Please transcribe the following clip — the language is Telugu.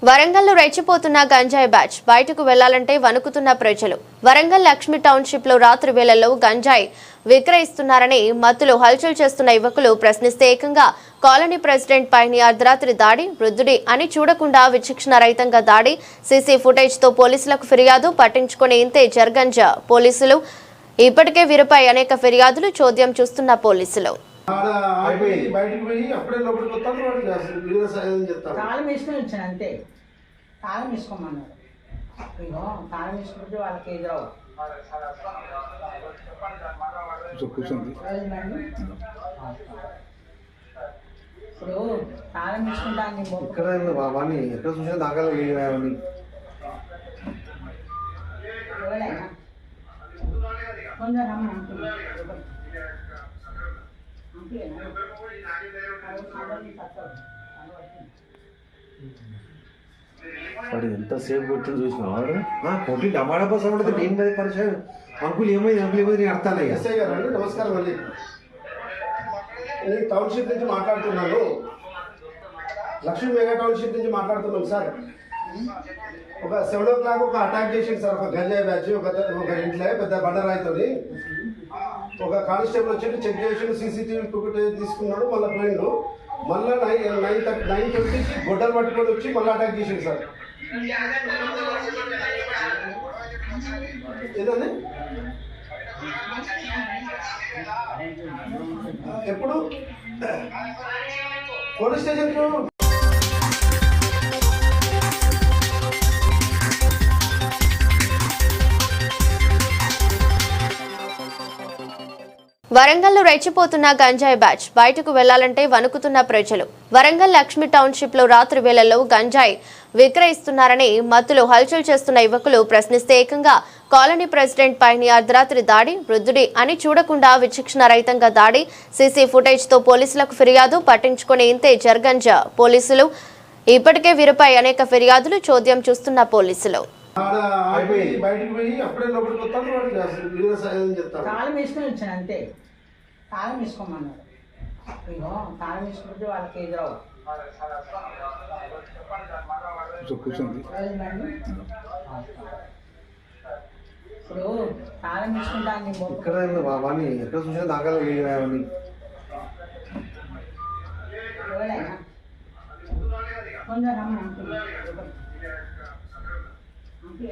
వరంగల్లో రెచ్చిపోతున్న గంజాయి బ్యాచ్ బయటకు వెళ్లాలంటే వణుకుతున్న ప్రజలు. వరంగల్ లక్ష్మీ టౌన్షిప్ లో రాత్రి వేళల్లో గంజాయి విక్రయిస్తున్నారని మత్తులో హల్చల్ చేస్తున్న యువకులు ప్రశ్నిస్తే ఏకంగా కాలనీ ప్రెసిడెంట్ పైన అర్ధరాత్రి దాడి, వృద్ధుడి అని చూడకుండా విచక్షణ రహితంగా దాడి, సీసీ ఫుటేజ్ తో పోలీసులకు ఫిర్యాదు పట్టించుకునే ఇంతే జర్గంజ పోలీసులు. ఇప్పటికే వీరిపై అనేక ఫిర్యాదులు చోద్యం చూస్తున్న పోలీసులు. బయటకు పోయి అప్పుడే లోపలికి వస్తాను తాళం వేసుకొని వచ్చాను అంతే. తాళం వేసుకోమన్నారు. ఇగో తాళం వేసుకుంటే వాళ్ళకి ఎదురవు ఇప్పుడు తాళం వేసుకుంటాను ఎక్కడ వాడిని ఎక్కడ చూసినా దాకా కొంచెం రమ్మని వాడు ఎంతసేపు కొట్టింది చూసిన వాడు కొట్టి టమాటా కోసం పడితే నేను మీద పరిచయం అంకుల్ ఏమైంది నేను అర్థాలయ్యా. ఎస్ఐ గారు అండి, నమస్కారం అండి. నేను టౌన్షిప్ నుంచి మాట్లాడుతున్నాను. లక్ష్మీ మెగా టౌన్షిప్ నుంచి మాట్లాడుతున్నాను సార్. ఒక 7 o'clock ఒక అటాక్ చేసింది సార్. ఒక గంజాయి బ్యాచ్ ఒక ఇంట్లో పెద్ద బండరాయితోని ఒక కానిస్టేబుల్ వచ్చి చెక్ చేసి సీసీటీవీ ఫుటేజ్ తీసుకున్నాడు. మళ్ళీ పోయిండు. మళ్ళీ 9:20కి గొడ్డలు పట్టుకొని వచ్చి మళ్ళీ అటాక్ చేసిండు సార్. ఏదండి ఎప్పుడు పోలీస్ స్టేషన్కు వరంగల్లో రెచ్చిపోతున్న గంజాయి బ్యాచ్ బయటకు వెళ్లాలంటే వణుకుతున్న ప్రజలు. వరంగల్ లక్ష్మీ టౌన్షిప్ లో రాత్రి వేళల్లో గంజాయి విక్రయిస్తున్నారని మత్తులో హల్చల్ చేస్తున్న యువకులు ప్రశ్నిస్తే ఏకంగా కాలనీ ప్రెసిడెంట్ పైన అర్ధరాత్రి దాడి, వృద్ధుడి అని చూడకుండా విచక్షణ రహితంగా దాడి, సీసీ ఫుటేజ్ తో పోలీసులకు ఫిర్యాదు పట్టించుకునే ఇంతే జర్గంజ పోలీసులు. ఇప్పటికే వీరిపై అనేక ఫిర్యాదులు చోద్యం చూస్తున్న పోలీసులు. బయటకు పోయి అప్పుడే లోపలికి వస్తాను తాళం వేసుకొని వచ్చాను అంతే. తాళం వేసుకోమన్నారు. ఇగో తాళం వేసుకుంటే వాళ్ళకి ఎదురవు ఇప్పుడు తాళం వేసుకుంటాను ఎక్కడ వాడిని ఎక్కడ చూసినా దాకా కొంచెం రమ్మని అంతే.